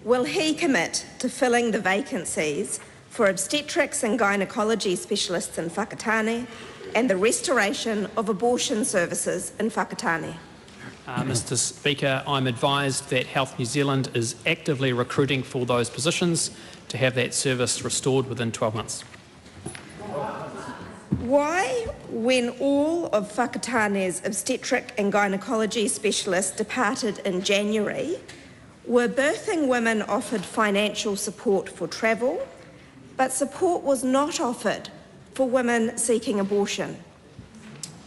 will he commit to filling the vacancies for obstetrics and gynaecology specialists in Whakatane and the restoration of abortion services in Whakatane? Mr Speaker, I'm advised that Health New Zealand is actively recruiting for those positions to have that service restored within 12 months. Why, when all of Whakatane's obstetric and gynaecology specialists departed in January, were birthing women offered financial support for travel, but support was not offered for women seeking abortion?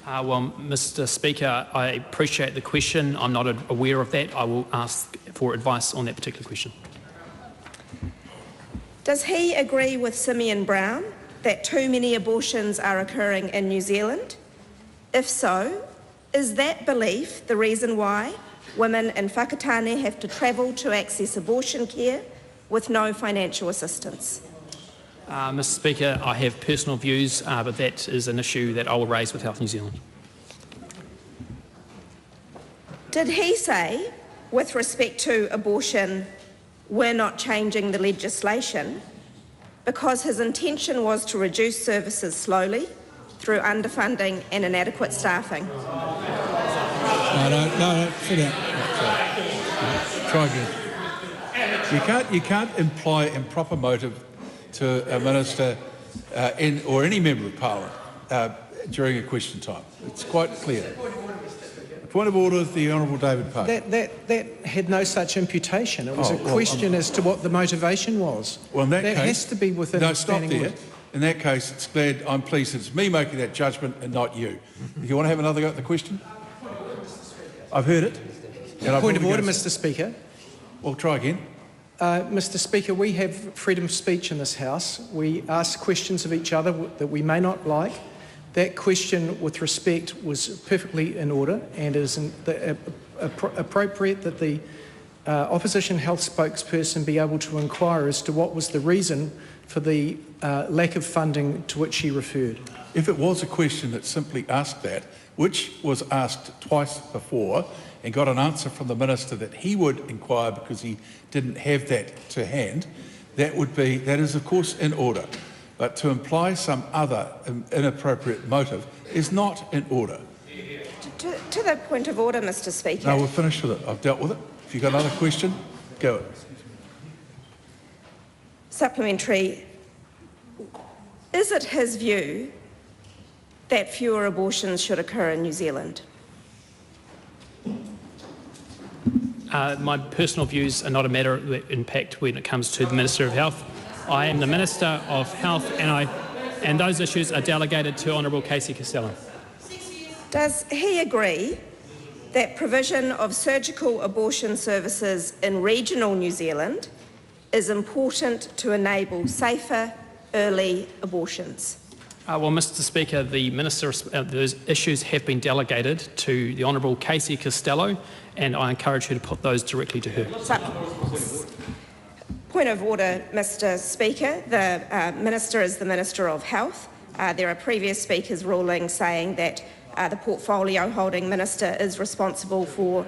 Well, Mr Speaker, I appreciate the question. I'm not aware of that. I will ask for advice on that particular question. Does he agree with Simeon Brown that too many abortions are occurring in New Zealand? If so, is that belief the reason why women in Whakatane have to travel to access abortion care with no financial assistance? Mr Speaker, I have personal views, but that is an issue that I will raise with Health New Zealand. Did he say, with respect to abortion, we're not changing the legislation because his intention was to reduce services slowly through underfunding and inadequate staffing? No, sit down. Try again. You can't imply improper motive to a minister or any member of Parliament during a question time. It's quite clear. Point of order, the Honourable David Parker. That had no such imputation. It was a question as to what the motivation was. Well, in that case, has to be within the standing order. In that case, I'm pleased it's me making that judgment and not you. Do you want to have another go at the question? I've heard it. Point of order, Mr Speaker. Well, try again. Mr Speaker, we have freedom of speech in this House. We ask questions of each other that we may not like. That question, with respect, was perfectly in order, and it is appropriate that the opposition health spokesperson be able to inquire as to what was the reason for the lack of funding to which she referred. If it was a question that simply asked that, which was asked twice before, and got an answer from the minister that he would inquire because he didn't have that to hand, that is of course in order. But to imply some other inappropriate motive is not in order. To the point of order, Mr Speaker. No, we're finished with it. I've dealt with it. If you've got another question, go it. Supplementary. Is it his view that fewer abortions should occur in New Zealand? My personal views are not a matter of impact when it comes to the Minister of Health. I am the Minister of Health, and those issues are delegated to Honourable Casey Costello. Does he agree that provision of surgical abortion services in regional New Zealand is important to enable safer early abortions? Well, Mr Speaker, the Minister, those issues have been delegated to the Honourable Casey Costello, and I encourage her to put those directly to her. Point of order, Mr Speaker. The Minister is the Minister of Health. There are previous speakers ruling saying that the portfolio holding minister is responsible for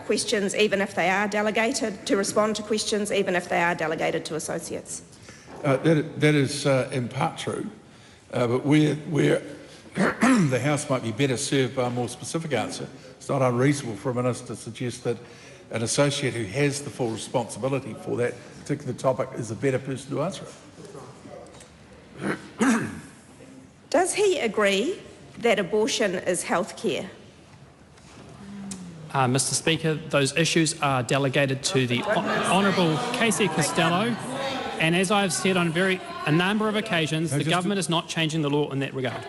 questions even if they are delegated, to respond to questions even if they are delegated to associates. That is in part true, but where the House might be better served by a more specific answer, it's not unreasonable for a minister to suggest that an associate who has the full responsibility for that particular topic is a better person to answer it. Does he agree that abortion is health care? Mr Speaker, those issues are delegated to the Honourable Casey Costello, and as I have said on a number of occasions, the government is not changing the law in that regard.